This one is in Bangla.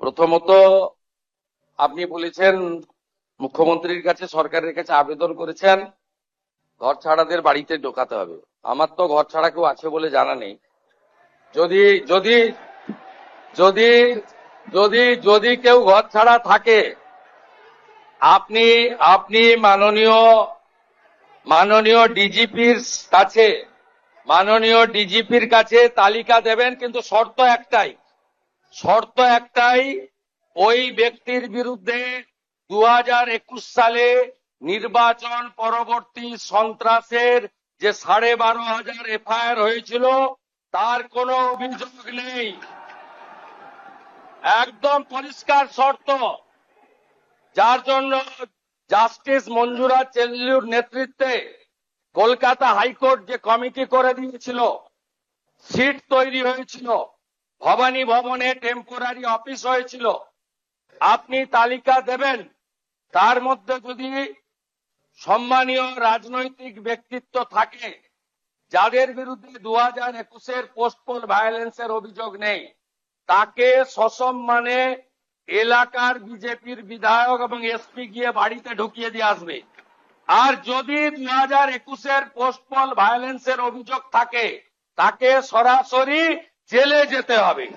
প্রথমত আপনি বলেছেন মুখ্যমন্ত্রীর কাছে সরকারের কাছে আবেদন করেছেন ঘর ছাড়াদের বাড়িতে ঢোকাতে হবে। আমার তো ঘর ছাড়া কেউ আছে বলে জানা নেই। যদি যদি যদি যদি যদি কেউ ঘর ছাড়া থাকে আপনি আপনি মাননীয় ডিজিপির কাছে তালিকা দেবেন, কিন্তু শর্ত একটাই ওই ব্যক্তির বিরুদ্ধে 2021 সালে নির্বাচন পরবর্তী সন্ত্রাসের যে 12,500 এফআইআর হয়েছিল তার কোনো অভিযোগ নেই। একদম পরিষ্কার শর্ত, যার জন্য জাস্টিস মঞ্জুরা চেল্লুর নেতৃত্বে কলকাতা হাইকোর্ট যে কমিটি করে দিয়েছিল, সিট তৈরি হয়েছিল, ভবানী ভবনে টেম্পোরারি অফিস হয়েছিল। আপনি তালিকা দেবেন, তার মধ্যে যদি সম্মানীয় রাজনৈতিক ব্যক্তিত্ব থাকে যাদের বিরুদ্ধে 2021-এর পোস্টপোল ভায়োলেন্সের অভিযোগ নেই, তাকে সসম্মানে এলাকার বিজেপির বিধায়ক এবং এসপি গিয়ে বাড়িতে ঢুকিয়ে দিয়ে আসবে। আর যদি 2021-এর পোস্টপোল ভায়োলেন্সের অভিযোগ থাকে তাকে সরাসরি জেলে যেতে হবে।